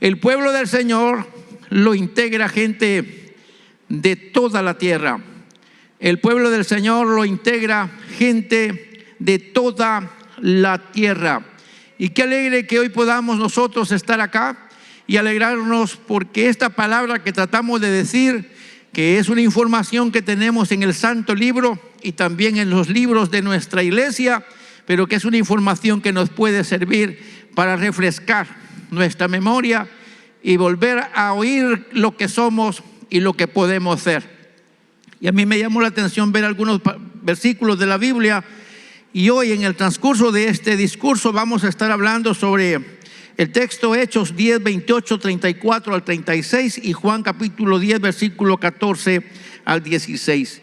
El pueblo del Señor lo integra gente de toda la tierra. El pueblo del Señor lo integra gente de toda la tierra. Y qué alegre que hoy podamos nosotros estar acá y alegrarnos, porque esta palabra que tratamos de decir, que es una información que tenemos en el Santo Libro y también en los libros de nuestra iglesia, pero que es una información que nos puede servir para refrescar nuestra memoria y volver a oír lo que somos y lo que podemos ser. Y a mí me llamó la atención ver algunos versículos de la Biblia, y hoy en el transcurso de este discurso vamos a estar hablando sobre el texto Hechos 10, 28, 34 al 36 y Juan capítulo 10, versículo 14 al 16.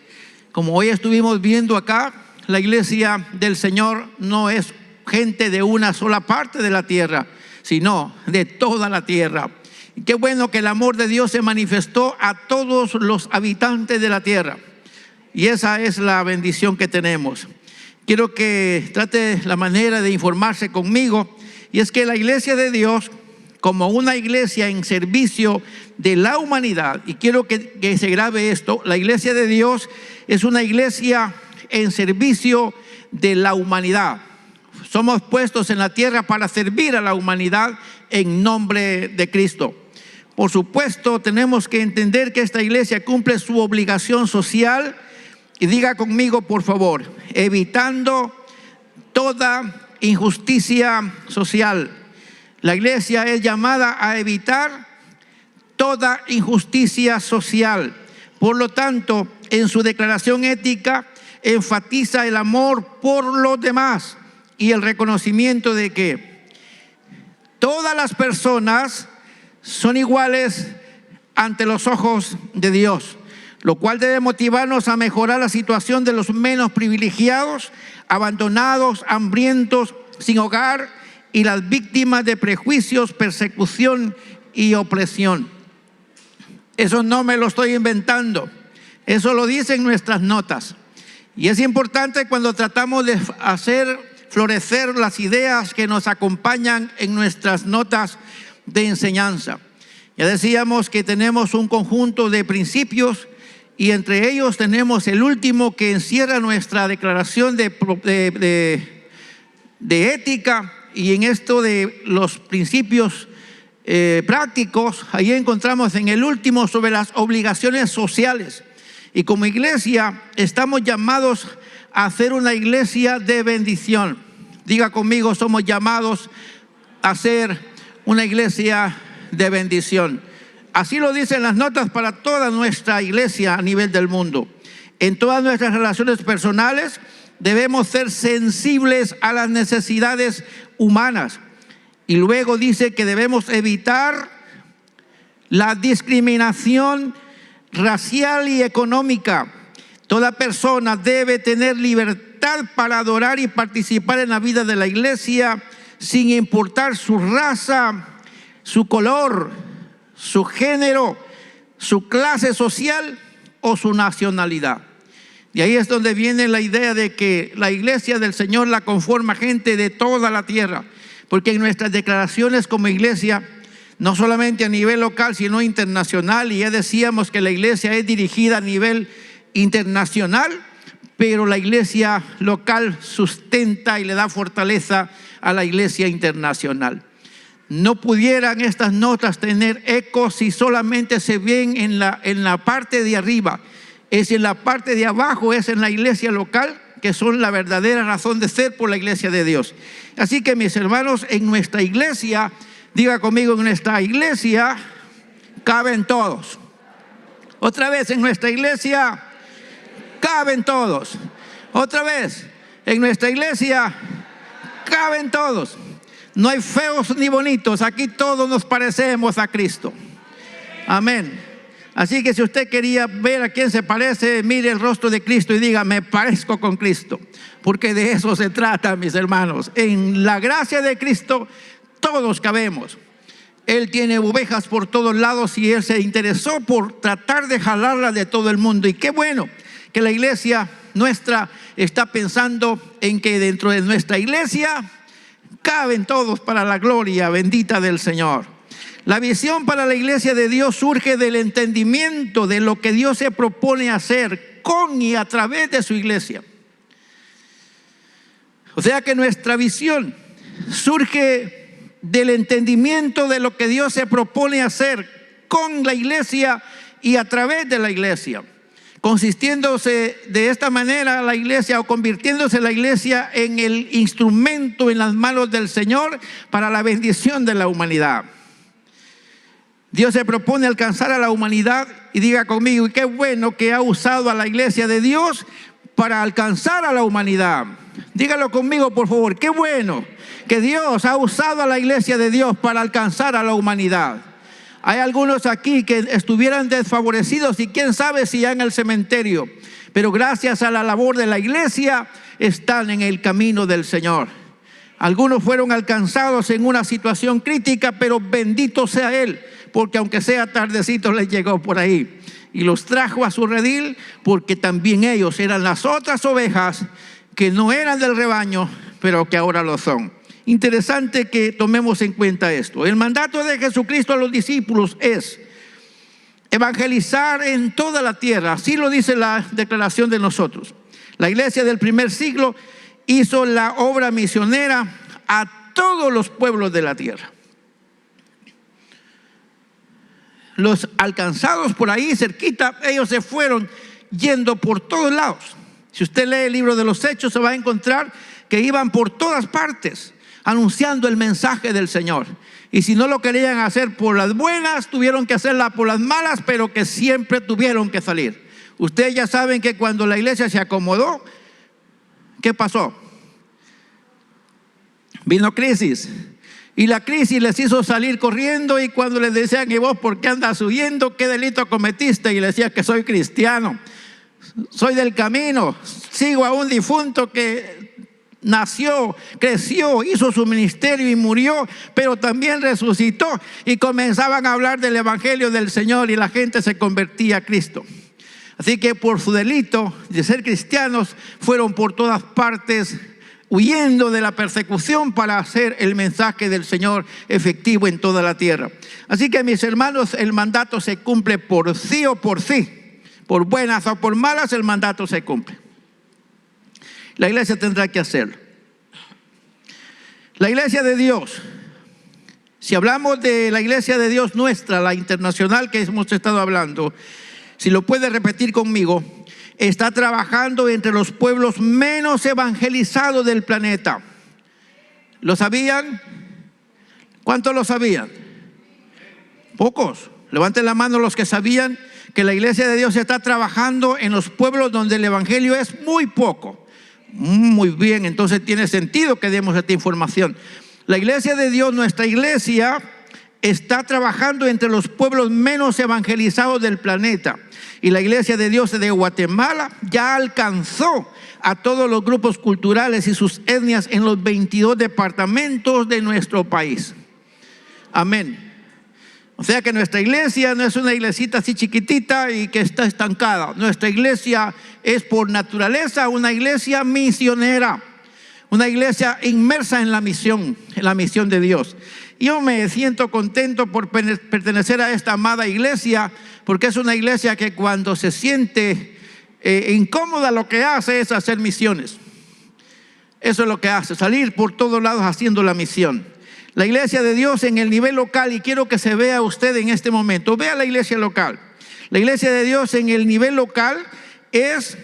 Como hoy estuvimos viendo acá, la iglesia del Señor no es gente de una sola parte de la tierra, sino de toda la tierra. Y qué bueno que el amor de Dios se manifestó a todos los habitantes de la tierra. Y esa es la bendición que tenemos. Quiero que trate la manera de informarse conmigo. Y es que la iglesia de Dios, como una iglesia en servicio de la humanidad, y quiero que se grabe esto, la iglesia de Dios es una iglesia en servicio de la humanidad. Somos puestos en la tierra para servir a la humanidad en nombre de Cristo. Por supuesto, tenemos que entender que esta iglesia cumple su obligación social, y diga conmigo por favor, evitando toda injusticia social. La iglesia es llamada a evitar toda injusticia social. Por lo tanto, en su declaración ética enfatiza el amor por los demás y el reconocimiento de que todas las personas son iguales ante los ojos de Dios, lo cual debe motivarnos a mejorar la situación de los menos privilegiados, abandonados, hambrientos, sin hogar y las víctimas de prejuicios, persecución y opresión. Eso no me lo estoy inventando, eso lo dicen nuestras notas. Y es importante cuando tratamos de hacer florecer las ideas que nos acompañan en nuestras notas de enseñanza. Ya decíamos que tenemos un conjunto de principios, y entre ellos tenemos el último que encierra nuestra declaración de ética, y en esto de los principios prácticos, ahí encontramos en el último sobre las obligaciones sociales. Y como iglesia estamos llamados a ser una iglesia de bendición. Diga conmigo, somos llamados a ser una iglesia de bendición. Así lo dicen las notas para toda nuestra iglesia a nivel del mundo. En todas nuestras relaciones personales debemos ser sensibles a las necesidades humanas. Y luego dice que debemos evitar la discriminación racial y económica. Toda persona debe tener libertad para adorar y participar en la vida de la iglesia sin importar su raza, su color, su género, su clase social o su nacionalidad. Y ahí es donde viene la idea de que la iglesia del Señor la conforma gente de toda la tierra, porque en nuestras declaraciones como iglesia, no solamente a nivel local, sino internacional, y ya decíamos que la iglesia es dirigida a nivel internacional, pero la iglesia local sustenta y le da fortaleza a la iglesia internacional. No pudieran estas notas tener eco si solamente se ven en la parte de arriba. Es en la parte de abajo, es en la iglesia local, que son la verdadera razón de ser por la iglesia de Dios. Así que mis hermanos, en nuestra iglesia, diga conmigo, en nuestra iglesia caben todos. Otra vez, en nuestra iglesia caben todos. Otra vez, en nuestra iglesia caben todos. No hay feos ni bonitos, aquí todos nos parecemos a Cristo. Amén. Así que si usted quería ver a quién se parece, mire el rostro de Cristo y diga, me parezco con Cristo. Porque de eso se trata, mis hermanos. En la gracia de Cristo todos cabemos. Él tiene ovejas por todos lados y Él se interesó por tratar de jalarlas de todo el mundo. Y qué bueno que la iglesia nuestra está pensando en que dentro de nuestra iglesia caben todos para la gloria bendita del Señor. La visión para la iglesia de Dios surge del entendimiento de lo que Dios se propone hacer con y a través de su iglesia. O sea que nuestra visión surge del entendimiento de lo que Dios se propone hacer con la iglesia y a través de la iglesia, consistiéndose de esta manera la iglesia, o convirtiéndose la iglesia en el instrumento en las manos del Señor para la bendición de la humanidad. Dios se propone alcanzar a la humanidad, y diga conmigo, y qué bueno que ha usado a la iglesia de Dios para alcanzar a la humanidad. Dígalo conmigo, por favor, qué bueno que Dios ha usado a la iglesia de Dios para alcanzar a la humanidad. Hay algunos aquí que estuvieran desfavorecidos y quién sabe si ya en el cementerio, pero gracias a la labor de la iglesia están en el camino del Señor. Algunos fueron alcanzados en una situación crítica, pero bendito sea Él, porque aunque sea tardecito les llegó por ahí y los trajo a su redil, porque también ellos eran las otras ovejas que no eran del rebaño, pero que ahora lo son. Interesante que tomemos en cuenta esto. El mandato de Jesucristo a los discípulos es evangelizar en toda la tierra. Así lo dice la declaración de nosotros. La iglesia del primer siglo hizo la obra misionera a todos los pueblos de la tierra. Los alcanzados por ahí cerquita, ellos se fueron yendo por todos lados. Si usted lee el libro de los Hechos, se va a encontrar que iban por todas partes anunciando el mensaje del Señor. Y si no lo querían hacer por las buenas, tuvieron que hacerla por las malas, pero que siempre tuvieron que salir. Ustedes ya saben que cuando la iglesia se acomodó, ¿qué pasó? Vino crisis. Y la crisis les hizo salir corriendo, y cuando les decían, ¿y vos por qué andas huyendo? ¿Qué delito cometiste? Y les decía que soy cristiano, soy del camino, sigo a un difunto que nació, creció, hizo su ministerio y murió, pero también resucitó. Y comenzaban a hablar del evangelio del Señor y la gente se convertía a Cristo. Así que por su delito de ser cristianos fueron por todas partes huyendo de la persecución para hacer el mensaje del Señor efectivo en toda la tierra. Así que, mis hermanos, el mandato se cumple por sí o por sí. Por buenas o por malas, el mandato se cumple. La iglesia tendrá que hacerlo. La iglesia de Dios, si hablamos de la iglesia de Dios nuestra, la internacional que hemos estado hablando, si lo puede repetir conmigo, está trabajando entre los pueblos menos evangelizados del planeta. ¿Lo sabían? ¿Cuántos lo sabían? Pocos. Levanten la mano los que sabían que la iglesia de Dios está trabajando en los pueblos donde el evangelio es muy poco. Muy bien, entonces tiene sentido que demos esta información. La iglesia de Dios, nuestra iglesia, está trabajando entre los pueblos menos evangelizados del planeta. Y la iglesia de Dios de Guatemala ya alcanzó a todos los grupos culturales y sus etnias en los 22 departamentos de nuestro país. Amén. O sea que nuestra iglesia no es una iglesita así chiquitita y que está estancada. Nuestra iglesia es por naturaleza una iglesia misionera, una iglesia inmersa en la misión de Dios. Yo me siento contento por pertenecer a esta amada iglesia, porque es una iglesia que cuando se siente incómoda, lo que hace es hacer misiones. Eso es lo que hace, salir por todos lados haciendo la misión. La iglesia de Dios en el nivel local, y quiero que se vea usted en este momento, vea la iglesia local. La iglesia de Dios en el nivel local es,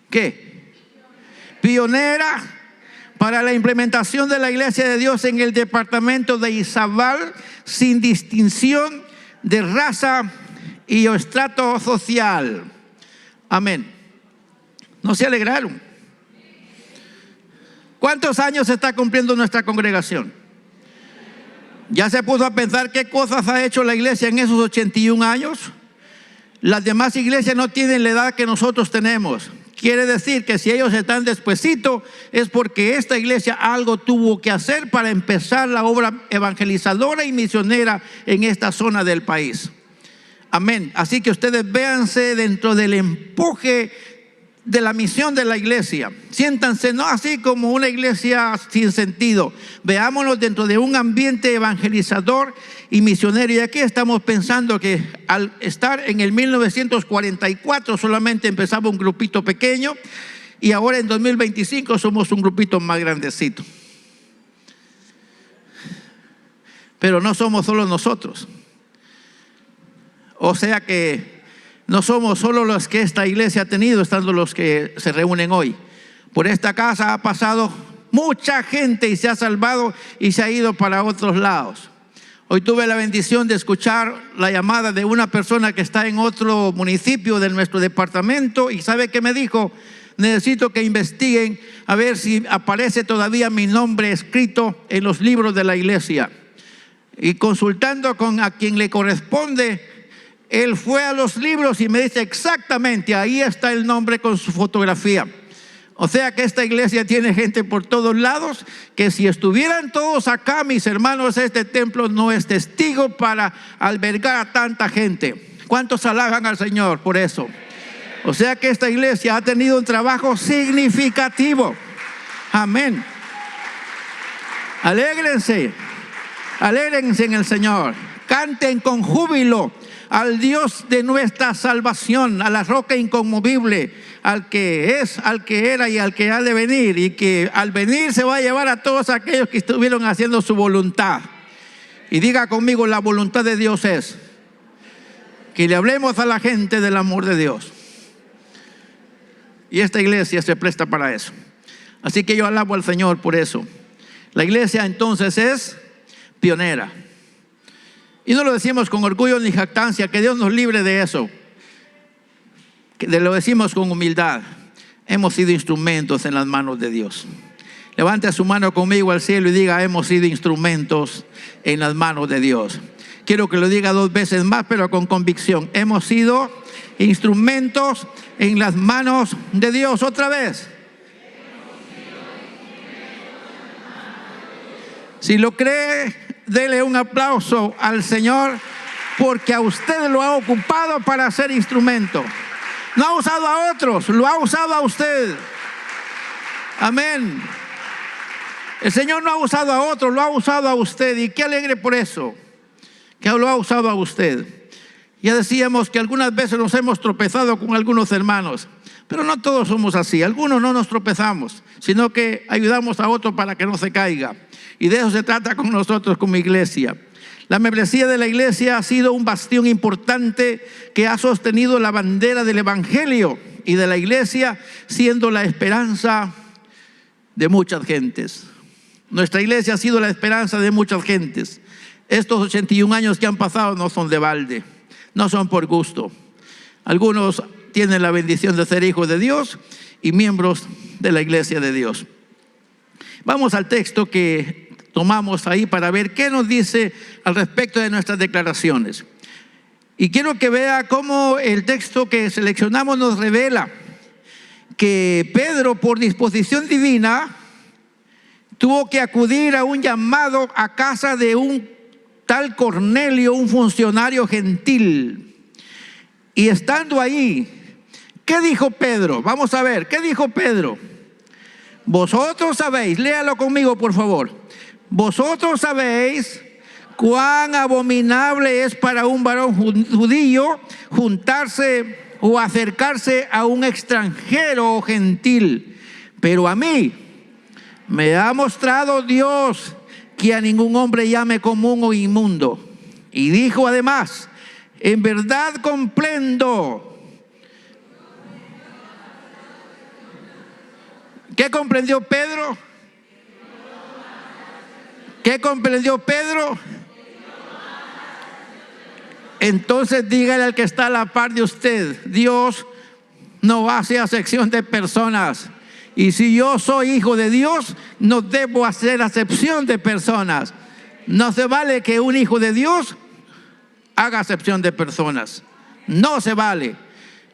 ¿qué? Pionera para la implementación de la iglesia de Dios en el departamento de Izabal, sin distinción de raza y estrato social. Amén. ¿No se alegraron? ¿Cuántos años se está cumpliendo nuestra congregación? ¿Ya se puso a pensar qué cosas ha hecho la iglesia en esos 81 años? Las demás iglesias no tienen la edad que nosotros tenemos. Quiere decir que si ellos están despuesito es porque esta iglesia algo tuvo que hacer para empezar la obra evangelizadora y misionera en esta zona del país. Amén. Así que ustedes véanse dentro del empuje de la misión de la iglesia. Siéntanse, no así como una iglesia sin sentido. Veámonos dentro de un ambiente evangelizador y misionero. Y aquí estamos pensando que al estar en el 1944 solamente empezaba un grupito pequeño, y ahora en 2025 somos un grupito más grandecito. Pero no somos solo nosotros. O sea que no somos solo los que esta iglesia ha tenido, estando los que se reúnen hoy. Por esta casa ha pasado mucha gente y se ha salvado y se ha ido para otros lados. Hoy tuve la bendición de escuchar la llamada de una persona que está en otro municipio de nuestro departamento, y ¿sabe qué me dijo? Necesito que investiguen a ver si aparece todavía mi nombre escrito en los libros de la iglesia. Y consultando con a quien le corresponde, él fue a los libros y me dice exactamente, ahí está el nombre con su fotografía. O sea que esta iglesia tiene gente por todos lados, que si estuvieran todos acá, mis hermanos, este templo no es testigo para albergar a tanta gente. ¿Cuántos alaban al Señor por eso? O sea que esta iglesia ha tenido un trabajo significativo. Amén. Alégrense en el Señor. Canten con júbilo al Dios de nuestra salvación, a la roca inconmovible, al que es, al que era y al que ha de venir, y que al venir se va a llevar a todos aquellos que estuvieron haciendo su voluntad. Y diga conmigo, la voluntad de Dios es que le hablemos a la gente del amor de Dios. Y esta iglesia se presta para eso. Así que yo alabo al Señor por eso. La iglesia entonces es pionera. Y no lo decimos con orgullo ni jactancia, que Dios nos libre de eso. Que lo decimos con humildad. Hemos sido instrumentos en las manos de Dios. Levante su mano conmigo al cielo y diga, hemos sido instrumentos en las manos de Dios. Quiero que lo diga 2 veces más, pero con convicción. Hemos sido instrumentos en las manos de Dios. Otra vez. Si lo cree, dele un aplauso al Señor, porque a usted lo ha ocupado para ser instrumento. No ha usado a otros, lo ha usado a usted. Amén. El Señor no ha usado a otros, lo ha usado a usted. Y qué alegre por eso, que lo ha usado a usted. Ya decíamos que algunas veces nos hemos tropezado con algunos hermanos, pero no todos somos así. Algunos no nos tropezamos, sino que ayudamos a otro para que no se caiga. Y de eso se trata con nosotros como iglesia. La membresía de la iglesia ha sido un bastión importante que ha sostenido la bandera del evangelio y de la iglesia, siendo la esperanza de muchas gentes. Nuestra iglesia ha sido la esperanza de muchas gentes. Estos 81 años que han pasado no son de balde, no son por gusto. Algunos tienen la bendición de ser hijos de Dios y miembros de la iglesia de Dios. Vamos al texto que tomamos ahí para ver qué nos dice al respecto de nuestras declaraciones. Y quiero que vea cómo el texto que seleccionamos nos revela que Pedro, por disposición divina, tuvo que acudir a un llamado a casa de un tal Cornelio, un funcionario gentil. Y estando ahí, ¿qué dijo Pedro? Vamos a ver, ¿qué dijo Pedro? Vosotros sabéis, léalo conmigo por favor. Vosotros sabéis cuán abominable es para un varón judío juntarse o acercarse a un extranjero o gentil. Pero a mí me ha mostrado Dios que a ningún hombre llame común o inmundo. Y dijo además, en verdad comprendo. ¿Qué comprendió Pedro? ¿Qué comprendió Pedro? Entonces dígale al que está a la par de usted, Dios no hace acepción de personas. Y si yo soy hijo de Dios, no debo hacer acepción de personas. No se vale que un hijo de Dios haga acepción de personas. No se vale,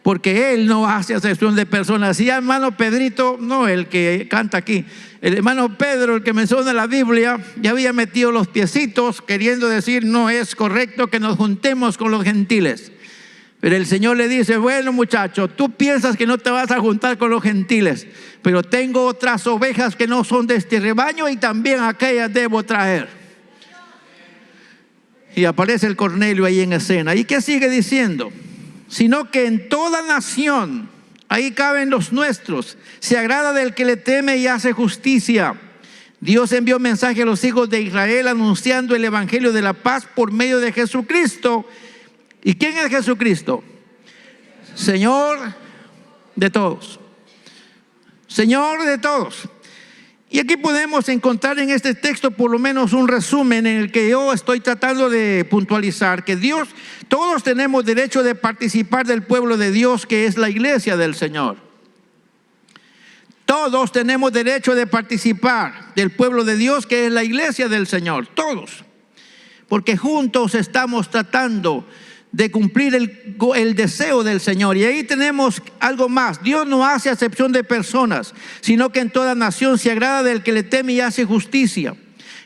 porque Él no hace acepción de personas. Y hermano Pedrito, no el que canta aquí, el hermano Pedro, el que menciona la Biblia, ya había metido los piecitos queriendo decir no es correcto que nos juntemos con los gentiles. Pero el Señor le dice, bueno muchacho, tú piensas que no te vas a juntar con los gentiles, pero tengo otras ovejas que no son de este rebaño y también aquellas debo traer. Y aparece el Cornelio ahí en escena. ¿Y qué sigue diciendo? Sino que en toda nación, ahí caben los nuestros, se agrada del que le teme y hace justicia. Dios envió mensaje a los hijos de Israel anunciando el evangelio de la paz por medio de Jesucristo. ¿Y quién es Jesucristo? Señor de todos. Señor de todos. Y aquí podemos encontrar en este texto por lo menos un resumen en el que yo estoy tratando de puntualizar que todos tenemos derecho de participar del pueblo de Dios, que es la iglesia del Señor. Todos tenemos derecho de participar del pueblo de Dios, que es la iglesia del Señor. Todos. Porque juntos estamos tratando de cumplir el deseo del Señor. Y ahí tenemos algo más. Dios no hace acepción de personas, sino que en toda nación se agrada del que le teme y hace justicia.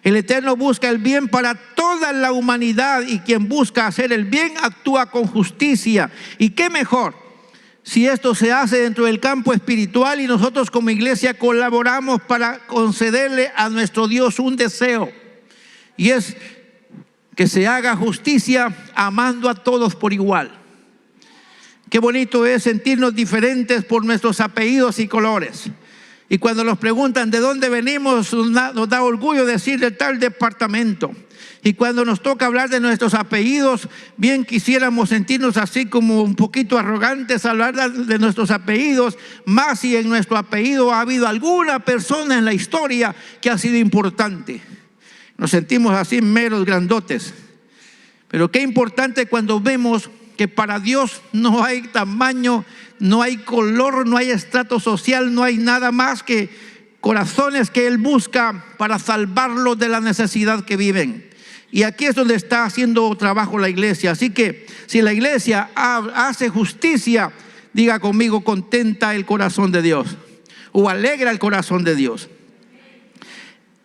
El Eterno busca el bien para toda la humanidad, y quien busca hacer el bien actúa con justicia. ¿Y qué mejor si esto se hace dentro del campo espiritual y nosotros como iglesia colaboramos para concederle a nuestro Dios un deseo? Y es que se haga justicia amando a todos por igual. Qué bonito es sentirnos diferentes por nuestros apellidos y colores. Y cuando nos preguntan de dónde venimos, nos da orgullo decir de tal departamento. Y cuando nos toca hablar de nuestros apellidos, bien quisiéramos sentirnos así como un poquito arrogantes al hablar de nuestros apellidos, más si en nuestro apellido ha habido alguna persona en la historia que ha sido importante. Nos sentimos así meros grandotes. Pero qué importante cuando vemos que para Dios no hay tamaño, no hay color, no hay estrato social, no hay nada más que corazones que Él busca para salvarlos de la necesidad que viven. Y aquí es donde está haciendo trabajo la iglesia. Así que si la iglesia hace justicia, diga conmigo, contenta el corazón de Dios, o alegra el corazón de Dios.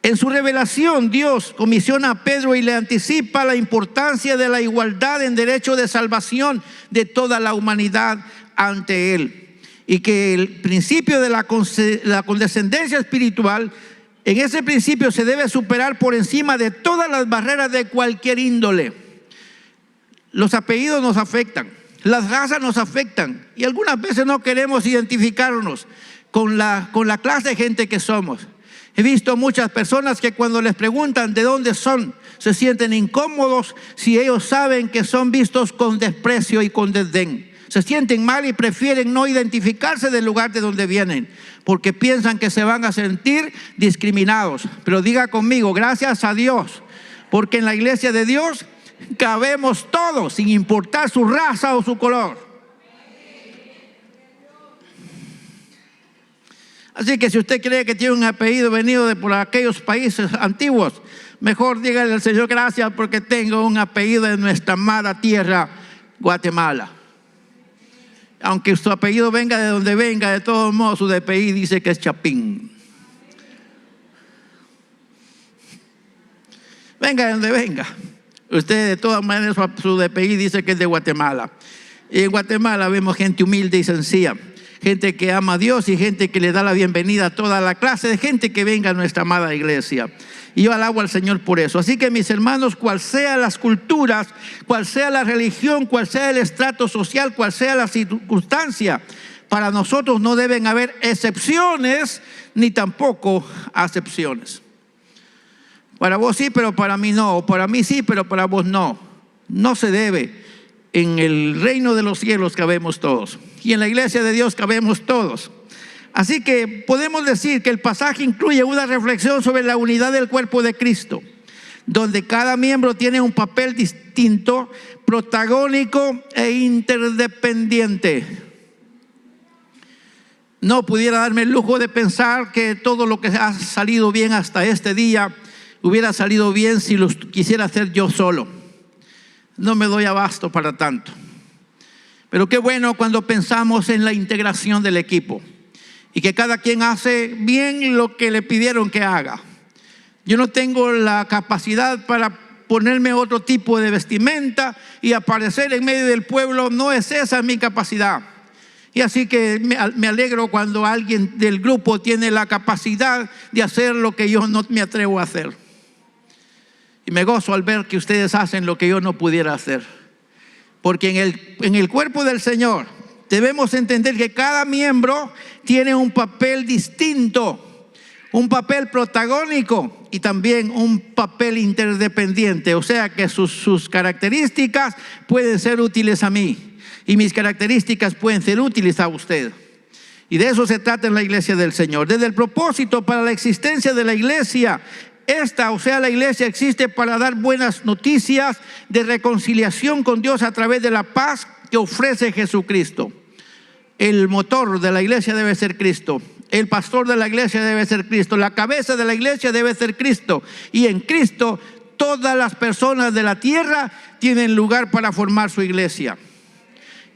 En su revelación, Dios comisiona a Pedro y le anticipa la importancia de la igualdad en derecho de salvación de toda la humanidad ante Él. Y que el principio de la condescendencia espiritual, en ese principio se debe superar por encima de todas las barreras de cualquier índole. Los apellidos nos afectan, las razas nos afectan, y algunas veces no queremos identificarnos con la clase de gente que somos. He visto muchas personas que cuando les preguntan de dónde son, se sienten incómodos si ellos saben que son vistos con desprecio y con desdén. Se sienten mal y prefieren no identificarse del lugar de donde vienen, porque piensan que se van a sentir discriminados. Pero diga conmigo, gracias a Dios, porque en la iglesia de Dios cabemos todos, sin importar su raza o su color. Así que si usted cree que tiene un apellido venido de por aquellos países antiguos, mejor dígale al Señor gracias porque tengo un apellido de nuestra amada tierra, Guatemala. Aunque su apellido venga de donde venga, de todos modos su DPI dice que es Chapín. Venga de donde venga, usted de todas maneras su DPI dice que es de Guatemala. Y en Guatemala vemos gente humilde y sencilla, gente que ama a Dios y gente que le da la bienvenida a toda la clase de gente que venga a nuestra amada iglesia. Y yo alabo al Señor por eso. Así que mis hermanos, cual sean las culturas, cual sea la religión, cual sea el estrato social, cual sea la circunstancia, para nosotros no deben haber excepciones ni tampoco acepciones. Para vos sí, pero para mí no. O para mí sí, pero para vos no. No se debe. En el reino de los cielos cabemos todos, y en la iglesia de Dios cabemos todos. Así que podemos decir que el pasaje incluye una reflexión sobre la unidad del cuerpo de Cristo, donde cada miembro tiene un papel distinto, protagónico e interdependiente. No pudiera darme el lujo de pensar que todo lo que ha salido bien hasta este día hubiera salido bien si lo quisiera hacer yo solo. No me doy abasto para tanto. Pero qué bueno cuando pensamos en la integración del equipo y que cada quien hace bien lo que le pidieron que haga. Yo no tengo la capacidad para ponerme otro tipo de vestimenta y aparecer en medio del pueblo. No es esa mi capacidad. Y así que me alegro cuando alguien del grupo tiene la capacidad de hacer lo que yo no me atrevo a hacer. Y me gozo al ver que ustedes hacen lo que yo no pudiera hacer. Porque en el cuerpo del Señor debemos entender que cada miembro tiene un papel distinto, un papel protagónico y también un papel interdependiente. O sea que sus características pueden ser útiles a mí y mis características pueden ser útiles a usted. Y de eso se trata en la iglesia del Señor. Desde el propósito para la existencia de la iglesia, la iglesia existe para dar buenas noticias de reconciliación con Dios a través de la paz que ofrece Jesucristo. El motor de la iglesia debe ser Cristo. El pastor de la iglesia debe ser Cristo. La cabeza de la iglesia debe ser Cristo. Y en Cristo todas las personas de la tierra tienen lugar para formar su iglesia.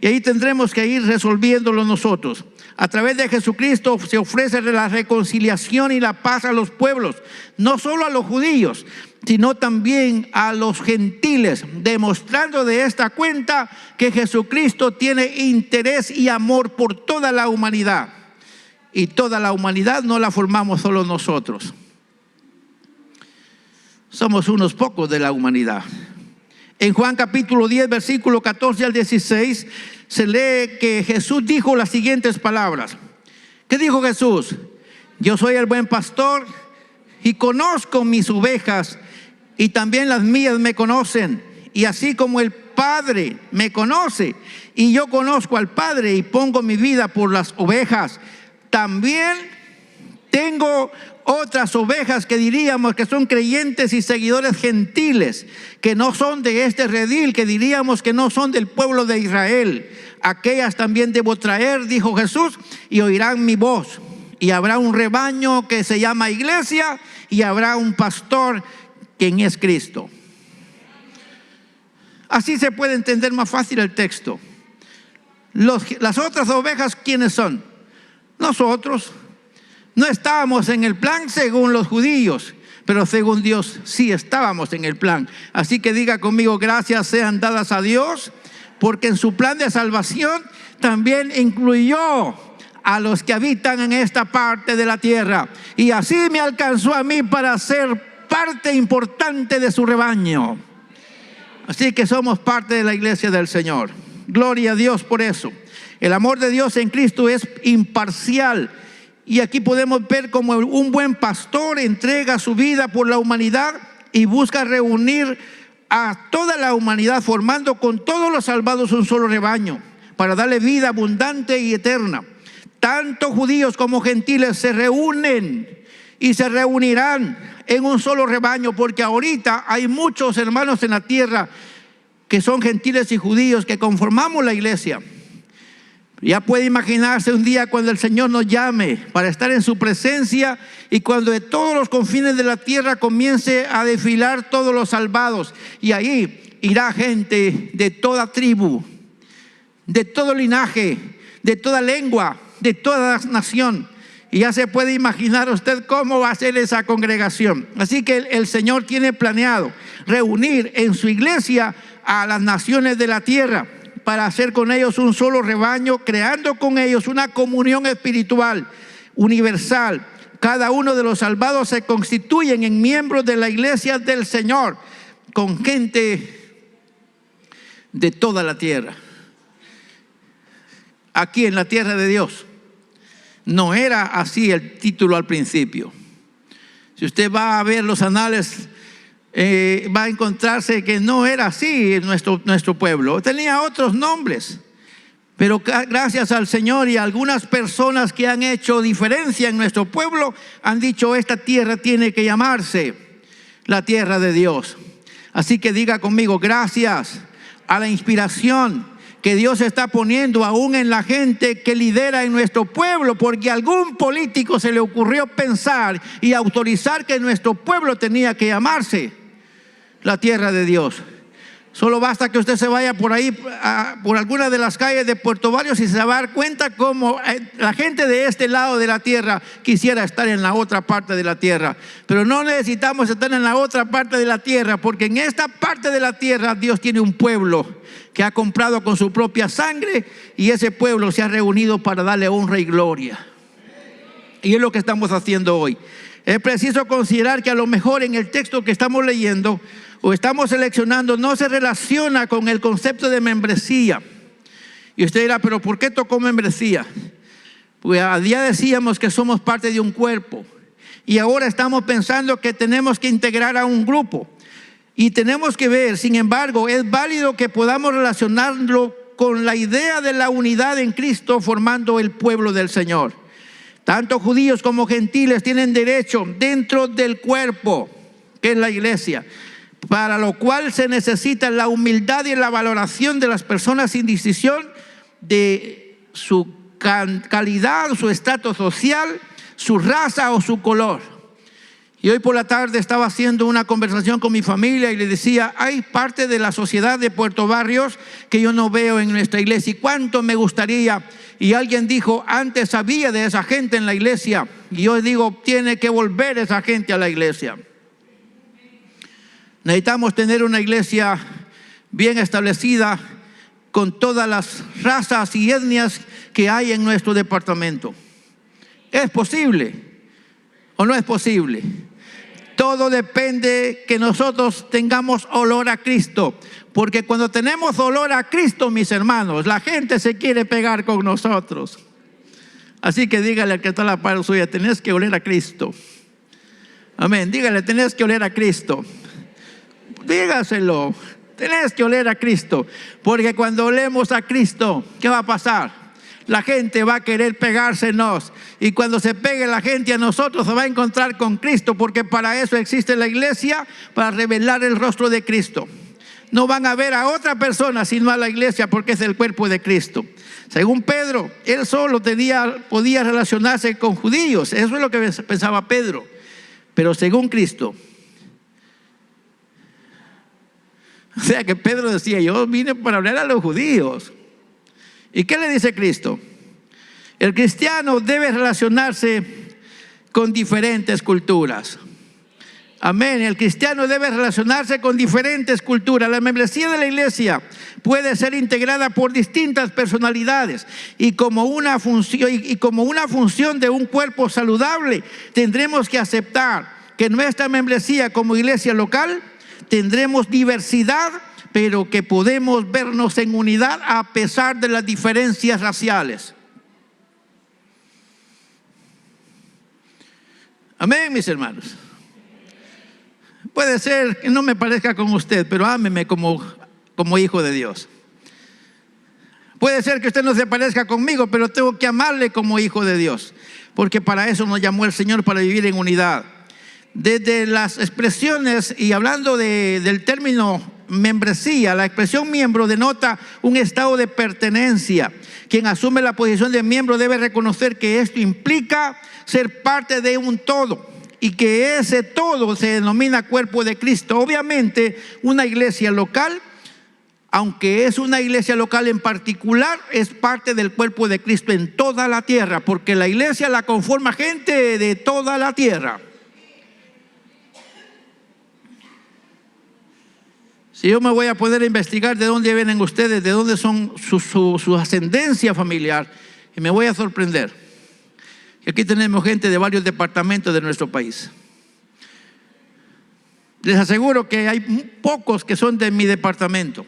Y ahí tendremos que ir resolviéndolo nosotros. A través de Jesucristo se ofrece la reconciliación y la paz a los pueblos, no solo a los judíos, sino también a los gentiles, demostrando de esta cuenta que Jesucristo tiene interés y amor por toda la humanidad. Y toda la humanidad no la formamos solo nosotros. Somos unos pocos de la humanidad. En Juan capítulo 10, versículo 14 al 16, se lee que Jesús dijo las siguientes palabras. ¿Qué dijo Jesús? Yo soy el buen pastor y conozco mis ovejas y también las mías me conocen. Y así como el Padre me conoce y yo conozco al Padre y pongo mi vida por las ovejas, también tengo otras ovejas que diríamos que son creyentes y seguidores gentiles, que no son de este redil, que diríamos que no son del pueblo de Israel. Aquellas también debo traer, dijo Jesús, y oirán mi voz. Y habrá un rebaño que se llama iglesia y habrá un pastor quien es Cristo. Así se puede entender más fácil el texto. Las otras ovejas, ¿quiénes son? Nosotros. No estábamos en el plan según los judíos, pero según Dios sí estábamos en el plan. Así que diga conmigo, gracias sean dadas a Dios, porque en su plan de salvación también incluyó a los que habitan en esta parte de la tierra. Y así me alcanzó a mí para ser parte importante de su rebaño. Así que somos parte de la iglesia del Señor. Gloria a Dios por eso. El amor de Dios en Cristo es imparcial. Y aquí podemos ver cómo un buen pastor entrega su vida por la humanidad y busca reunir a toda la humanidad, formando con todos los salvados un solo rebaño, para darle vida abundante y eterna. Tanto judíos como gentiles se reúnen y se reunirán en un solo rebaño, porque ahorita hay muchos hermanos en la tierra que son gentiles y judíos que conformamos la iglesia. Ya puede imaginarse un día cuando el Señor nos llame para estar en su presencia y cuando de todos los confines de la tierra comience a desfilar todos los salvados. Y ahí irá gente de toda tribu, de todo linaje, de toda lengua, de toda nación. Y ya se puede imaginar usted cómo va a ser esa congregación. Así que el Señor tiene planeado reunir en su iglesia a las naciones de la tierra, para hacer con ellos un solo rebaño, creando con ellos una comunión espiritual universal. Cada uno de los salvados se constituyen en miembros de la iglesia del Señor, con gente de toda la tierra. Aquí en la tierra de Dios no era así el título al principio. Si usted va a ver los anales, va a encontrarse que no era así nuestro pueblo. Tenía otros nombres, pero gracias al Señor y a algunas personas que han hecho diferencia en nuestro pueblo, han dicho: esta tierra tiene que llamarse la tierra de Dios. Así que diga conmigo, gracias a la inspiración que Dios está poniendo aún en la gente que lidera en nuestro pueblo, porque a algún político se le ocurrió pensar y autorizar que nuestro pueblo tenía que llamarse la tierra de Dios. Solo basta que usted se vaya por ahí, por alguna de las calles de Puerto Barrios, y se va a dar cuenta cómo la gente de este lado de la tierra quisiera estar en la otra parte de la tierra. Pero no necesitamos estar en la otra parte de la tierra, porque en esta parte de la tierra Dios tiene un pueblo que ha comprado con su propia sangre, y ese pueblo se ha reunido para darle honra y gloria. Y es lo que estamos haciendo hoy. Es preciso considerar que a lo mejor en el texto que estamos leyendo o estamos seleccionando no se relaciona con el concepto de membresía. Y usted dirá, pero ¿por qué tocó membresía? Pues a día decíamos que somos parte de un cuerpo, y ahora estamos pensando que tenemos que integrar a un grupo. Y tenemos que ver, sin embargo, es válido que podamos relacionarlo con la idea de la unidad en Cristo formando el pueblo del Señor. Tanto judíos como gentiles tienen derecho dentro del cuerpo, que es la iglesia, para lo cual se necesita la humildad y la valoración de las personas sin distinción de su calidad, su estatus social, su raza o su color. Y hoy por la tarde estaba haciendo una conversación con mi familia y le decía, hay parte de la sociedad de Puerto Barrios que yo no veo en nuestra iglesia, y cuánto me gustaría. Y alguien dijo, antes había de esa gente en la iglesia, y yo digo, tiene que volver esa gente a la iglesia. Necesitamos tener una iglesia bien establecida con todas las razas y etnias que hay en nuestro departamento. ¿Es posible o no es posible? Todo depende que nosotros tengamos olor a Cristo, porque cuando tenemos olor a Cristo, mis hermanos, la gente se quiere pegar con nosotros. Así que dígale al que está a la par suya, tenés que oler a Cristo. Amén, dígale, tenés que oler a Cristo. Dígaselo, tenés que oler a Cristo, porque cuando olemos a Cristo, ¿qué va a pasar? La gente va a querer pegársenos, y cuando se pegue la gente a nosotros se va a encontrar con Cristo, porque para eso existe la iglesia, para revelar el rostro de Cristo. No van a ver a otra persona sino a la iglesia, porque es el cuerpo de Cristo. Según Pedro, él solo podía relacionarse con judíos, eso es lo que pensaba Pedro. Pero según Cristo, o sea que Pedro decía, yo vine para hablar a los judíos. ¿Y qué le dice Cristo? El cristiano debe relacionarse con diferentes culturas. Amén. El cristiano debe relacionarse con diferentes culturas. La membresía de la iglesia puede ser integrada por distintas personalidades, y como una función de un cuerpo saludable, tendremos que aceptar que nuestra membresía como iglesia local tendremos diversidad, pero que podemos vernos en unidad a pesar de las diferencias raciales. Amén, mis hermanos. Puede ser que no me parezca con usted, pero ámeme como hijo de Dios. Puede ser que usted no se parezca conmigo, pero tengo que amarle como hijo de Dios, porque para eso nos llamó el Señor, para vivir en unidad. Desde las expresiones, y hablando del término membresía, la expresión miembro denota un estado de pertenencia. Quien asume la posición de miembro debe reconocer que esto implica ser parte de un todo, y que ese todo se denomina cuerpo de Cristo. Obviamente, una iglesia local, aunque es una iglesia local en particular, es parte del cuerpo de Cristo en toda la tierra, porque la iglesia la conforma gente de toda la tierra. Si yo me voy a poder investigar de dónde vienen ustedes, de dónde son su ascendencia familiar, y me voy a sorprender. Y aquí tenemos gente de varios departamentos de nuestro país. Les aseguro que hay pocos que son de mi departamento.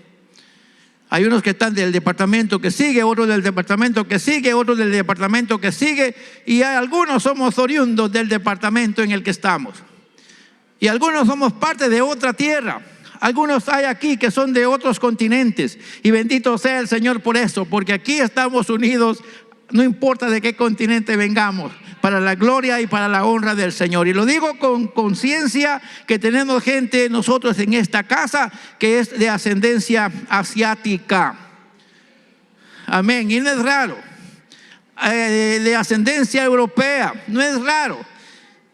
Hay unos que están del departamento que sigue, otros del departamento que sigue, otros del departamento que sigue, y algunos somos oriundos del departamento en el que estamos. Y algunos somos parte de otra tierra. Algunos hay aquí que son de otros continentes, y bendito sea el Señor por eso, porque aquí estamos unidos, no importa de qué continente vengamos, para la gloria y para la honra del Señor. Y lo digo con conciencia, que tenemos gente nosotros en esta casa que es de ascendencia asiática. Amén. Y no es raro. De ascendencia europea, no es raro.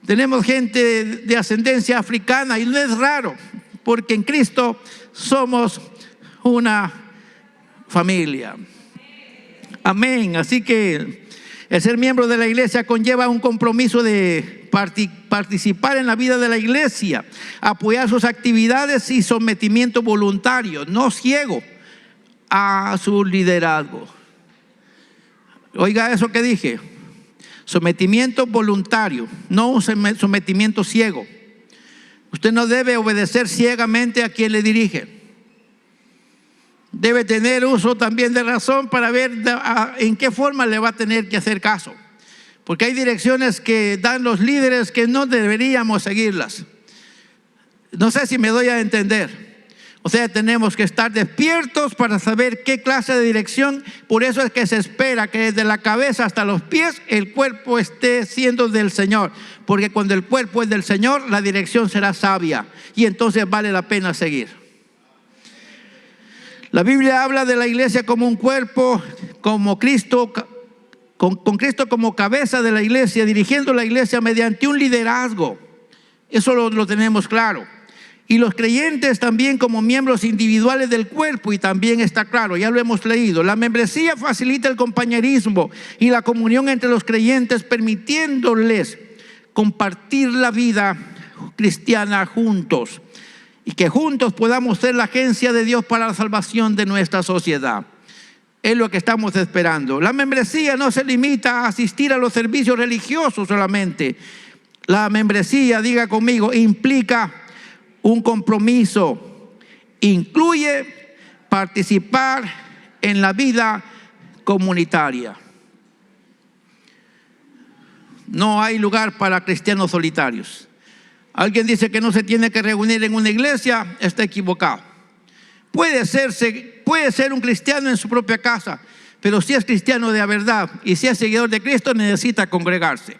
Tenemos gente de ascendencia africana, y no es raro, porque en Cristo somos una familia. Amén. Así que el ser miembro de la iglesia conlleva un compromiso de participar en la vida de la iglesia, apoyar sus actividades y sometimiento voluntario, no ciego a su liderazgo. Oiga eso que dije, sometimiento voluntario, no un sometimiento ciego. Usted no debe obedecer ciegamente a quien le dirige. Debe tener uso también de razón para ver en qué forma le va a tener que hacer caso. Porque hay direcciones que dan los líderes que no deberíamos seguirlas. No sé si me doy a entender. O sea, tenemos que estar despiertos para saber qué clase de dirección. Por eso es que se espera que desde la cabeza hasta los pies el cuerpo esté siendo del Señor. Porque cuando el cuerpo es del Señor, la dirección será sabia. Y entonces vale la pena seguir. La Biblia habla de la iglesia como un cuerpo, como Cristo, con Cristo como cabeza de la iglesia, dirigiendo la iglesia mediante un liderazgo. Eso lo tenemos claro. Y los creyentes también como miembros individuales del cuerpo, y también está claro, ya lo hemos leído. La membresía facilita el compañerismo y la comunión entre los creyentes, permitiéndoles compartir la vida cristiana juntos. Y que juntos podamos ser la agencia de Dios para la salvación de nuestra sociedad. Es lo que estamos esperando. La membresía no se limita a asistir a los servicios religiosos solamente. La membresía, diga conmigo, implica un compromiso. Incluye participar en la vida comunitaria. No hay lugar para cristianos solitarios. Alguien dice que no se tiene que reunir en una iglesia, está equivocado. Puede ser un cristiano en su propia casa, pero si es cristiano de verdad y si es seguidor de Cristo, necesita congregarse.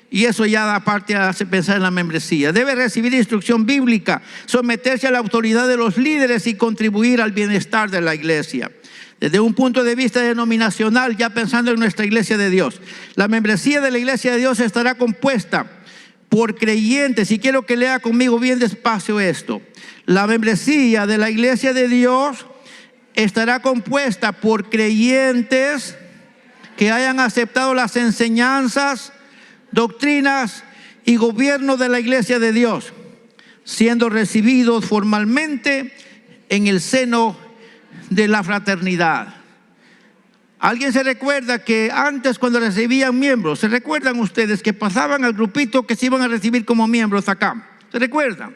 Y eso ya da parte a pensar en la membresía. Debe recibir instrucción bíblica, someterse a la autoridad de los líderes y contribuir al bienestar de la iglesia. Desde un punto de vista denominacional, ya pensando en nuestra iglesia de Dios, la membresía de la iglesia de Dios estará compuesta por creyentes, y quiero que lea conmigo bien despacio esto. La membresía de la iglesia de Dios estará compuesta por creyentes que hayan aceptado las enseñanzas, doctrinas y gobierno de la iglesia de Dios, siendo recibidos formalmente en el seno de la fraternidad. ¿Alguien se recuerda que antes, cuando recibían miembros, se recuerdan ustedes que pasaban al grupito que se iban a recibir como miembros acá? ¿Se recuerdan?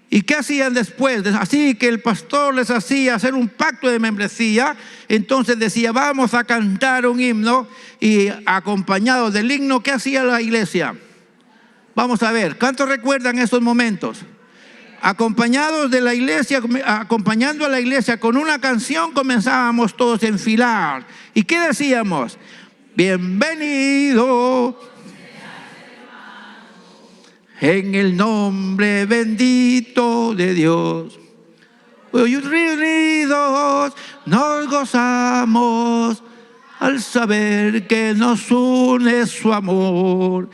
¿Y qué hacían después? Así que el pastor les hacía hacer un pacto de membresía. Entonces decía, vamos a cantar un himno, y acompañado del himno, ¿qué hacía la iglesia? Vamos a ver, ¿cuántos recuerdan esos momentos? Acompañados de la iglesia, acompañando a la iglesia con una canción, comenzábamos todos a enfilar. ¿Y qué decíamos? Bienvenido en el nombre bendito de Dios. Hoy reunidos nos gozamos al saber que nos une su amor.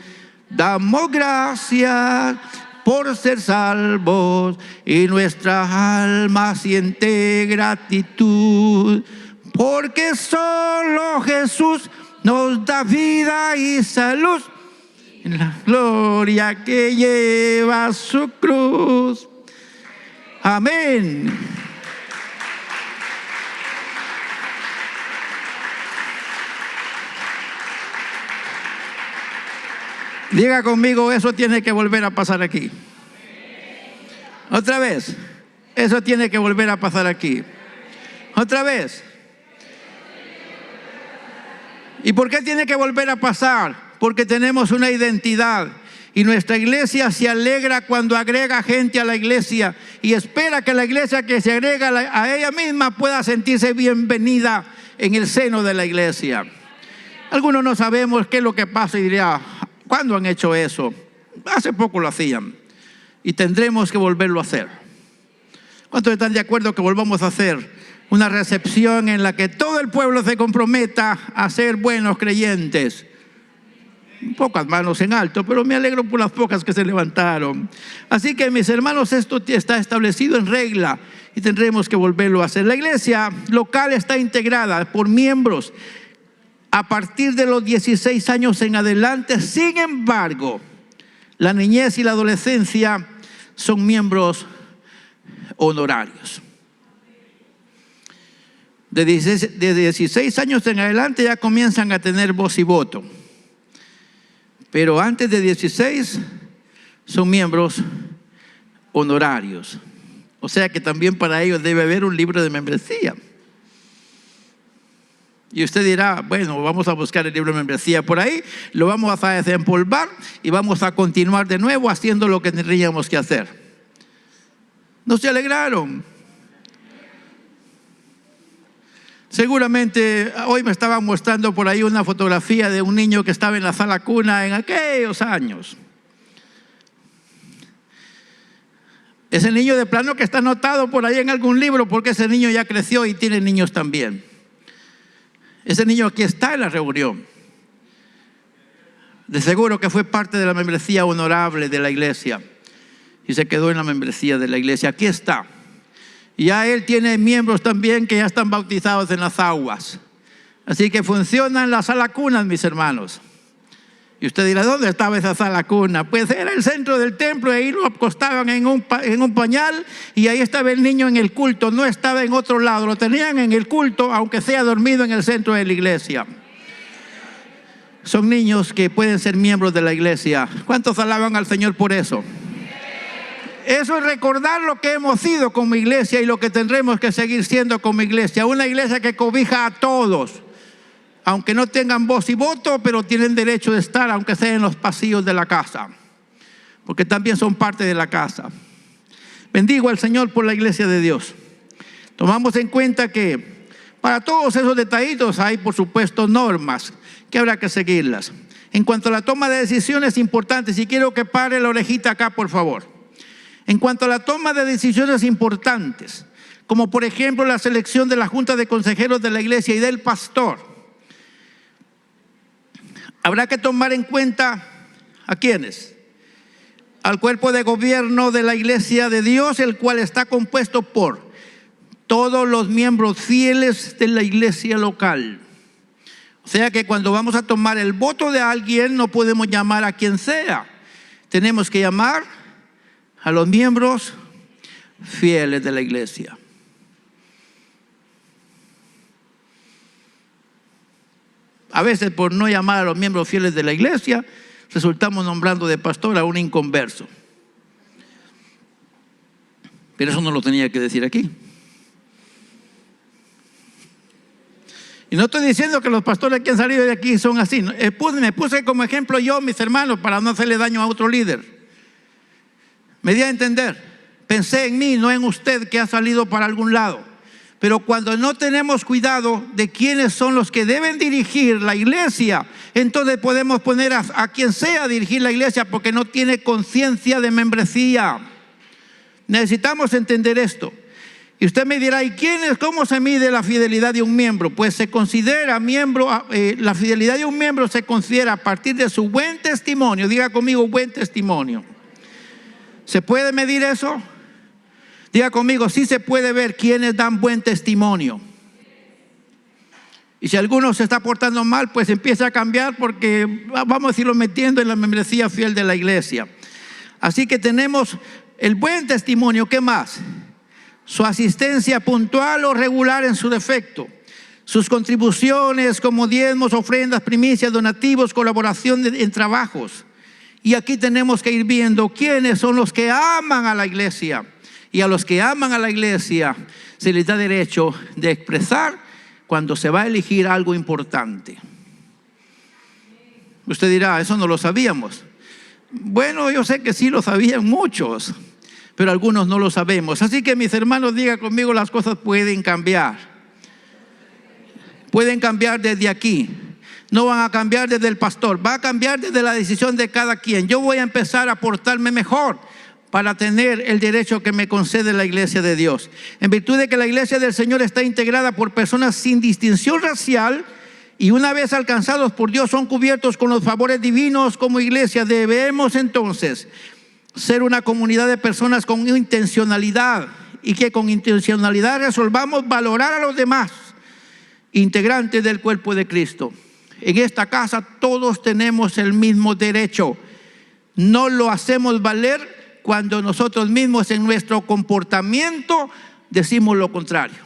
Damos gracias por ser salvos, y nuestra alma siente gratitud, porque solo Jesús nos da vida y salud en la gloria que lleva su cruz. Amén. Diga conmigo, eso tiene que volver a pasar aquí. Otra vez, eso tiene que volver a pasar aquí. Otra vez. ¿Y por qué tiene que volver a pasar? Porque tenemos una identidad. Y nuestra iglesia se alegra cuando agrega gente a la iglesia, y espera que la iglesia que se agrega a ella misma pueda sentirse bienvenida en el seno de la iglesia. Algunos no sabemos qué es lo que pasa y diría, ¿cuándo han hecho eso? Hace poco lo hacían, y tendremos que volverlo a hacer. ¿Cuántos están de acuerdo que volvamos a hacer una recepción en la que todo el pueblo se comprometa a ser buenos creyentes? pocas manos en alto, pero me alegro por las pocas que se levantaron. Así que, mis hermanos, esto está establecido en regla y tendremos que volverlo a hacer. La iglesia local está integrada por miembros a partir de los 16 años en adelante. Sin embargo, la niñez y la adolescencia son miembros honorarios. De 16 años en adelante ya comienzan a tener voz y voto. Pero antes de 16 son miembros honorarios. O sea que también para ellos debe haber un libro de membresía. Y usted dirá, bueno, vamos a buscar el libro de membresía por ahí, lo vamos a desempolvar y vamos a continuar de nuevo haciendo lo que tendríamos que hacer. ¿No se alegraron? Seguramente hoy me estaban mostrando por ahí una fotografía de un niño que estaba en la sala cuna en aquellos años. Ese niño de plano que está anotado por ahí en algún libro, porque ese niño ya creció y tiene niños también. Ese niño aquí está en la reunión. De seguro que fue parte de la membresía honorable de la iglesia y se quedó en la membresía de la iglesia. Aquí está. Y ya él tiene miembros también que ya están bautizados en las aguas. Así que funciona en la sala cuna, mis hermanos. Y usted dirá, ¿dónde estaba esa sala cuna? Pues era el centro del templo, y ahí lo acostaban en un pañal y ahí estaba el niño en el culto. No estaba en otro lado, lo tenían en el culto, aunque sea dormido en el centro de la iglesia. Son niños que pueden ser miembros de la iglesia. ¿Cuántos alaban al Señor por eso? Eso es recordar lo que hemos sido como iglesia y lo que tendremos que seguir siendo como iglesia. Una iglesia que cobija a todos, aunque no tengan voz y voto, pero tienen derecho de estar, aunque sea en los pasillos de la casa, porque también son parte de la casa. Bendigo al Señor por la iglesia de Dios. Tomamos en cuenta que para todos esos detallitos hay, por supuesto, normas que habrá que seguirlas. En cuanto a la toma de decisiones importantes, y quiero que pare la orejita acá, por favor. En cuanto a la toma de decisiones importantes, como por ejemplo la selección de la Junta de Consejeros de la iglesia y del pastor, habrá que tomar en cuenta ¿a quiénes? Al cuerpo de gobierno de la iglesia de Dios, el cual está compuesto por todos los miembros fieles de la iglesia local. O sea que cuando vamos a tomar el voto de alguien, no podemos llamar a quien sea. Tenemos que llamar a los miembros fieles de la iglesia. A veces, por no llamar a los miembros fieles de la iglesia, resultamos nombrando de pastor a un inconverso. Pero eso no lo tenía que decir aquí. Y no estoy diciendo que los pastores que han salido de aquí son así. Me puse como ejemplo yo, mis hermanos, para no hacerle daño a otro líder. Me di a entender. Pensé en mí, no en usted que ha salido para algún lado. Pero cuando no tenemos cuidado de quiénes son los que deben dirigir la iglesia, entonces podemos poner a quien sea a dirigir la iglesia porque no tiene conciencia de membresía. Necesitamos entender esto. Y usted me dirá, ¿y cómo se mide la fidelidad de un miembro? Pues se considera miembro, la fidelidad de un miembro se considera a partir de su buen testimonio. Diga conmigo, buen testimonio. ¿Se puede medir eso? Diga conmigo, sí se puede ver quiénes dan buen testimonio. Y si alguno se está portando mal, pues empieza a cambiar porque vamos a irlo metiendo en la membresía fiel de la iglesia. Así que tenemos el buen testimonio. ¿Qué más? Su asistencia puntual o regular en su defecto. Sus contribuciones como diezmos, ofrendas, primicias, donativos, colaboración en trabajos. Y aquí tenemos que ir viendo quiénes son los que aman a la iglesia. Y a los que aman a la iglesia se les da derecho de expresar cuando se va a elegir algo importante. Usted dirá, eso no lo sabíamos. Bueno, yo sé que sí lo sabían muchos, pero algunos no lo sabemos. Así que mis hermanos, digan conmigo, las cosas pueden cambiar. Pueden cambiar desde aquí. No van a cambiar desde el pastor, va a cambiar desde la decisión de cada quien. Yo voy a empezar a portarme mejor para tener el derecho que me concede la iglesia de Dios. En virtud de que la iglesia del Señor está integrada por personas sin distinción racial Y una vez alcanzados por Dios, son cubiertos con los favores divinos como iglesia. Debemos entonces ser una comunidad de personas con intencionalidad, y que con intencionalidad resolvamos valorar a los demás, integrantes del cuerpo de Cristo. En esta casa todos tenemos el mismo derecho. No lo hacemos valer cuando nosotros mismos en nuestro comportamiento decimos lo contrario.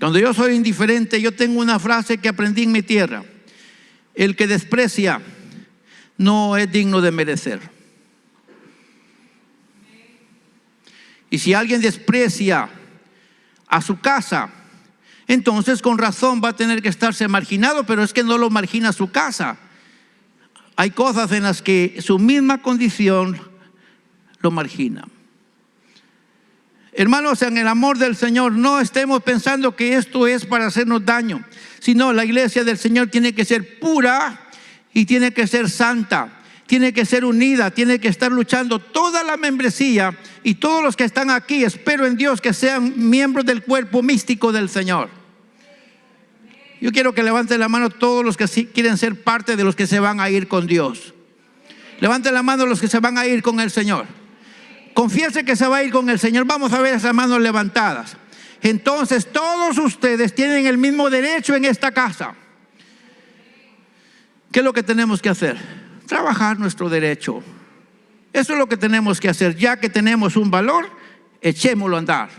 Cuando yo soy indiferente, yo tengo una frase que aprendí en mi tierra: el que desprecia no es digno de merecer. Y si alguien desprecia a su casa, entonces con razón va a tener que estarse marginado, pero es que no lo margina su casa. Hay cosas en las que su misma condición lo margina. Hermanos, en el amor del Señor, no estemos pensando que esto es para hacernos daño, sino la iglesia del Señor tiene que ser pura y tiene que ser santa. Tiene que ser unida, tiene que estar luchando toda la membresía y todos los que están aquí. Espero en Dios que sean miembros del cuerpo místico del Señor. Yo quiero que levanten la mano todos los que sí quieren ser parte de los que se van a ir con Dios. Levanten la mano los que se van a ir con el Señor. Confiese que se va a ir con el Señor. Vamos a ver esas manos levantadas. Entonces todos ustedes tienen el mismo derecho en esta casa. ¿Qué es lo que tenemos que hacer? Trabajar nuestro derecho. Eso es lo que tenemos que hacer. Ya que tenemos un valor, echémoslo a andar.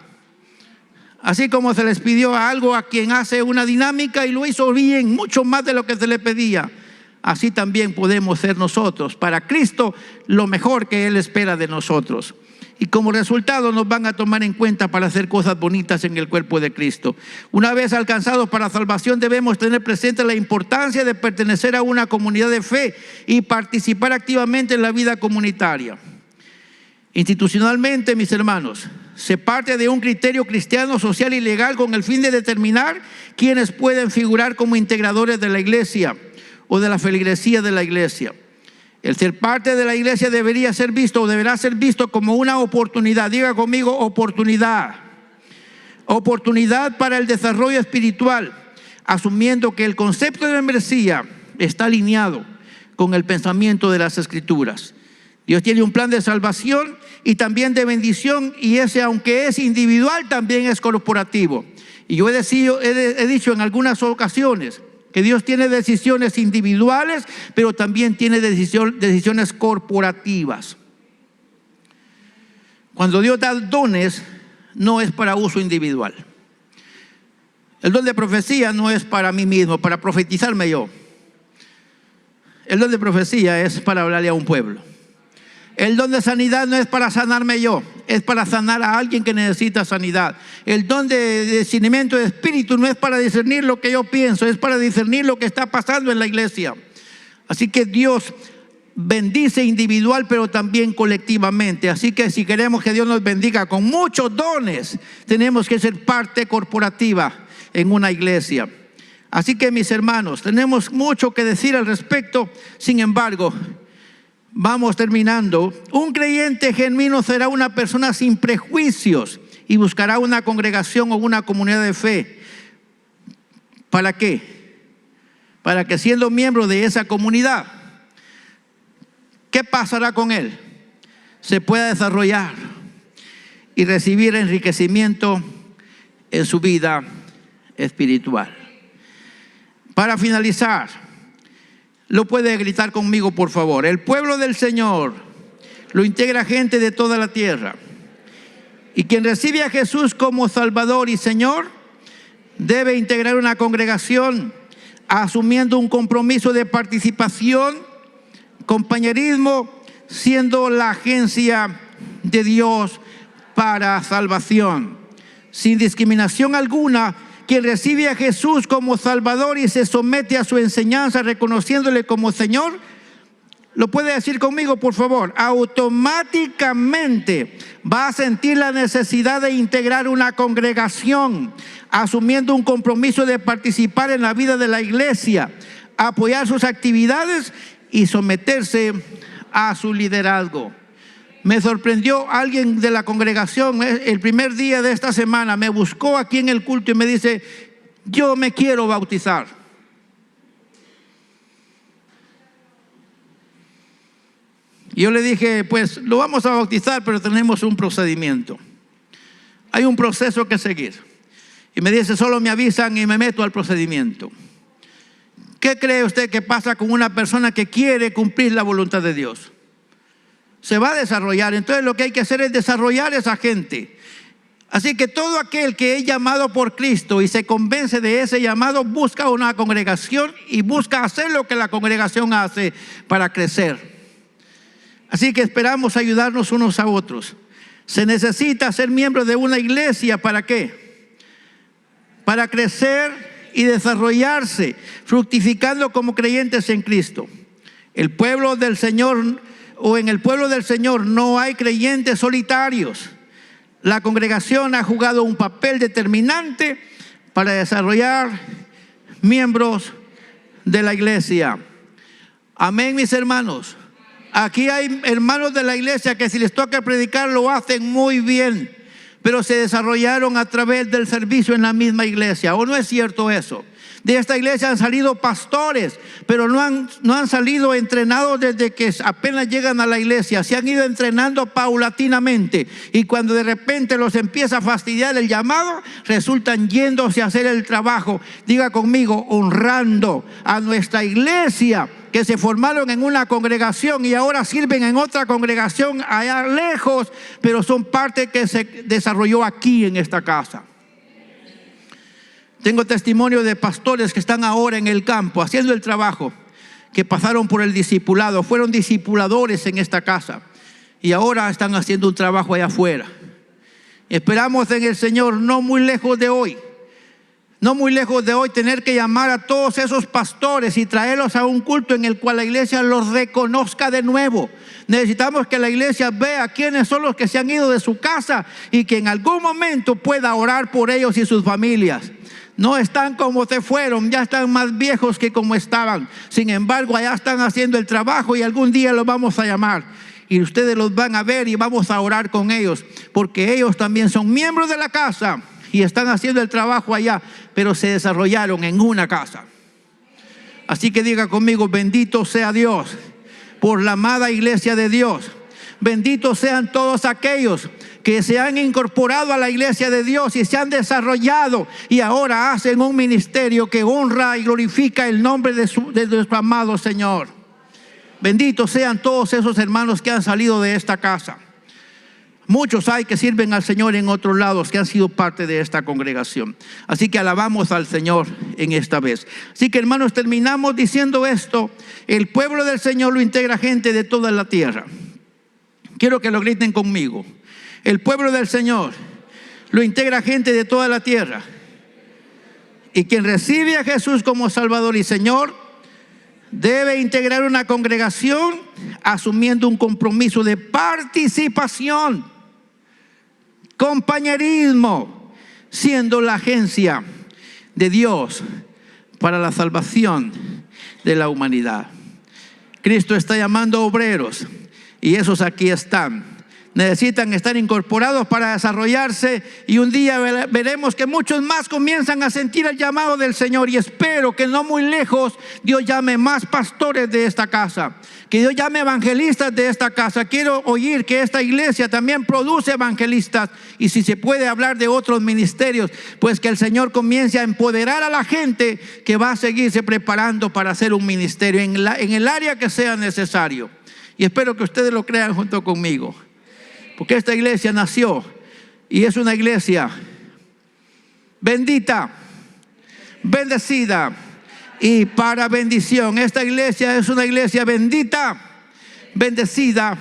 Así como se les pidió algo a quien hace una dinámica y lo hizo bien, mucho más de lo que se le pedía, así también podemos ser nosotros para Cristo lo mejor que Él espera de nosotros. Y como resultado nos van a tomar en cuenta para hacer cosas bonitas en el cuerpo de Cristo. Una vez alcanzados para salvación, debemos tener presente la importancia de pertenecer a una comunidad de fe y participar activamente en la vida comunitaria. Institucionalmente, mis hermanos, se parte de un criterio cristiano, social y legal con el fin de determinar quiénes pueden figurar como integradores de la iglesia o de la feligresía de la iglesia. El ser parte de la iglesia debería ser visto o deberá ser visto como una oportunidad. Diga conmigo, oportunidad. Oportunidad para el desarrollo espiritual, asumiendo que el concepto de membresía está alineado con el pensamiento de las Escrituras. Dios tiene un plan de salvación y también de bendición, y ese, aunque es individual, también es corporativo. Y yo he dicho en algunas ocasiones que Dios tiene decisiones individuales, pero también tiene decisiones corporativas. Cuando Dios da dones, no es para uso individual. El don de profecía no es para mí mismo, para profetizarme yo. El don de profecía es para hablarle a un pueblo. El don de sanidad no es para sanarme yo, es para sanar a alguien que necesita sanidad. El don de discernimiento de espíritu no es para discernir lo que yo pienso, es para discernir lo que está pasando en la iglesia. Así que Dios bendice individual, pero también colectivamente. Así que si queremos que Dios nos bendiga con muchos dones, tenemos que ser parte corporativa en una iglesia. Así que, mis hermanos, tenemos mucho que decir al respecto. Sin embargo, vamos terminando. Un creyente genuino será una persona sin prejuicios y buscará una congregación o una comunidad de fe. ¿Para qué? Para que, siendo miembro de esa comunidad, ¿qué pasará con él? Se pueda desarrollar y recibir enriquecimiento en su vida espiritual. Para finalizar, lo puede gritar conmigo, por favor. El pueblo del Señor lo integra gente de toda la tierra. Y quien recibe a Jesús como Salvador y Señor debe integrar una congregación asumiendo un compromiso de participación, compañerismo, siendo la agencia de Dios para salvación. Sin discriminación alguna, quien recibe a Jesús como Salvador y se somete a su enseñanza reconociéndole como Señor, lo puede decir conmigo, por favor, automáticamente va a sentir la necesidad de integrar una congregación, asumiendo un compromiso de participar en la vida de la iglesia, apoyar sus actividades y someterse a su liderazgo. Me sorprendió alguien de la congregación el primer día de esta semana. Me buscó aquí en el culto y me dice: yo me quiero bautizar. Y yo le dije: pues lo vamos a bautizar, pero tenemos un procedimiento. Hay un proceso que seguir. Y me dice: solo me avisan y me meto al procedimiento. ¿Qué cree usted que pasa con una persona que quiere cumplir la voluntad de Dios? Se va a desarrollar. Entonces lo que hay que hacer es desarrollar a esa gente. Así que todo aquel que es llamado por Cristo y se convence de ese llamado, busca una congregación y busca hacer lo que la congregación hace para crecer. Así que esperamos ayudarnos unos a otros. Se necesita ser miembro de una iglesia. ¿Para qué? Para crecer y desarrollarse, fructificando como creyentes en Cristo. El pueblo del Señor, o en el pueblo del Señor, no hay creyentes solitarios. La congregación ha jugado un papel determinante para desarrollar miembros de la iglesia. Amén, mis hermanos. Aquí hay hermanos de la iglesia que si les toca predicar lo hacen muy bien, pero se desarrollaron a través del servicio en la misma iglesia. ¿O no es cierto eso? De esta iglesia han salido pastores, pero no han salido entrenados desde que apenas llegan a la iglesia. Se han ido entrenando paulatinamente, y cuando de repente los empieza a fastidiar el llamado, resultan yéndose a hacer el trabajo. Diga conmigo: honrando a nuestra iglesia, que se formaron en una congregación y ahora sirven en otra congregación allá lejos, pero son parte que se desarrolló aquí en esta casa. Tengo testimonio de pastores que están ahora en el campo haciendo el trabajo, que pasaron por el discipulado, fueron discipuladores en esta casa y ahora están haciendo un trabajo allá afuera. Esperamos en el Señor no muy lejos de hoy tener que llamar a todos esos pastores y traerlos a un culto en el cual la iglesia los reconozca de nuevo. Necesitamos que la iglesia vea quiénes son los que se han ido de su casa y que en algún momento pueda orar por ellos y sus familias. No están como se fueron, ya están más viejos que como estaban. Sin embargo, allá están haciendo el trabajo y algún día los vamos a llamar. Y ustedes los van a ver y vamos a orar con ellos, porque ellos también son miembros de la casa y están haciendo el trabajo allá, pero se desarrollaron en una casa. Así que diga conmigo: bendito sea Dios por la amada iglesia de Dios. Benditos sean todos aquellos que se han incorporado a la iglesia de Dios y se han desarrollado y ahora hacen un ministerio que honra y glorifica el nombre de nuestro amado Señor. Benditos sean todos esos hermanos que han salido de esta casa. Muchos hay que sirven al Señor en otros lados, que han sido parte de esta congregación. Así que alabamos al Señor en esta vez. Así que, hermanos, terminamos diciendo esto: el pueblo del Señor lo integra gente de toda la tierra. Quiero que lo griten conmigo: el pueblo del Señor lo integra gente de toda la tierra. Y quien recibe a Jesús como Salvador y Señor debe integrar una congregación asumiendo un compromiso de participación, compañerismo, siendo la agencia de Dios para la salvación de la humanidad. Cristo está llamando obreros y esos aquí están. Necesitan estar incorporados para desarrollarse, y un día veremos que muchos más comienzan a sentir el llamado del Señor. Y espero que no muy lejos Dios llame más pastores de esta casa, que Dios llame evangelistas de esta casa. Quiero oír que esta iglesia también produce evangelistas, y si se puede hablar de otros ministerios, pues que el Señor comience a empoderar a la gente que va a seguirse preparando para hacer un ministerio en el área que sea necesario. Y espero que ustedes lo crean junto conmigo, porque esta iglesia nació y es una iglesia bendita, bendecida y para bendición. Esta iglesia es una iglesia bendita, bendecida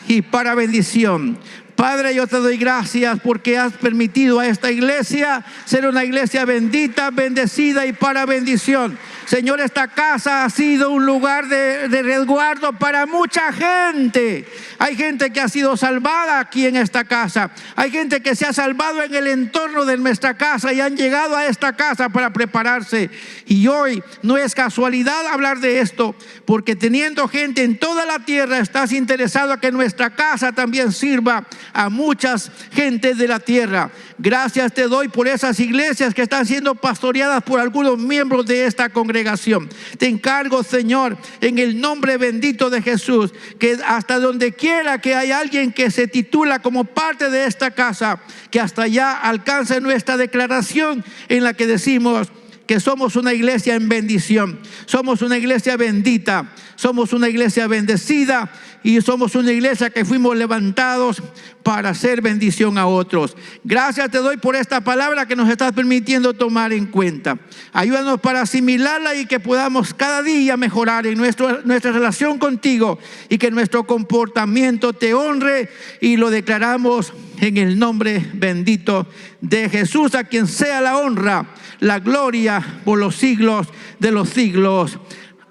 y para bendición. Padre, yo te doy gracias porque has permitido a esta iglesia ser una iglesia bendita, bendecida y para bendición. Señor, esta casa ha sido un lugar de resguardo para mucha gente. Hay gente que ha sido salvada aquí en esta casa. Hay gente que se ha salvado en el entorno de nuestra casa y han llegado a esta casa para prepararse. Y hoy no es casualidad hablar de esto, porque teniendo gente en toda la tierra, estás interesado a que nuestra casa también sirva a muchas gentes de la tierra. Gracias te doy por esas iglesias que están siendo pastoreadas por algunos miembros de esta congregación. Te encargo, Señor, en el nombre bendito de Jesús, que hasta donde quiera que haya alguien que se titula como parte de esta casa, que hasta allá alcance nuestra declaración en la que decimos que somos una iglesia en bendición, somos una iglesia bendita, somos una iglesia bendecida y somos una iglesia que fuimos levantados para hacer bendición a otros. Gracias te doy por esta palabra que nos estás permitiendo tomar en cuenta. Ayúdanos para asimilarla y que podamos cada día mejorar en nuestra relación contigo y que nuestro comportamiento te honre, y lo declaramos en el nombre bendito de Jesús, a quien sea la honra, la gloria por los siglos de los siglos.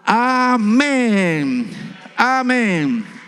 Amén. Amén.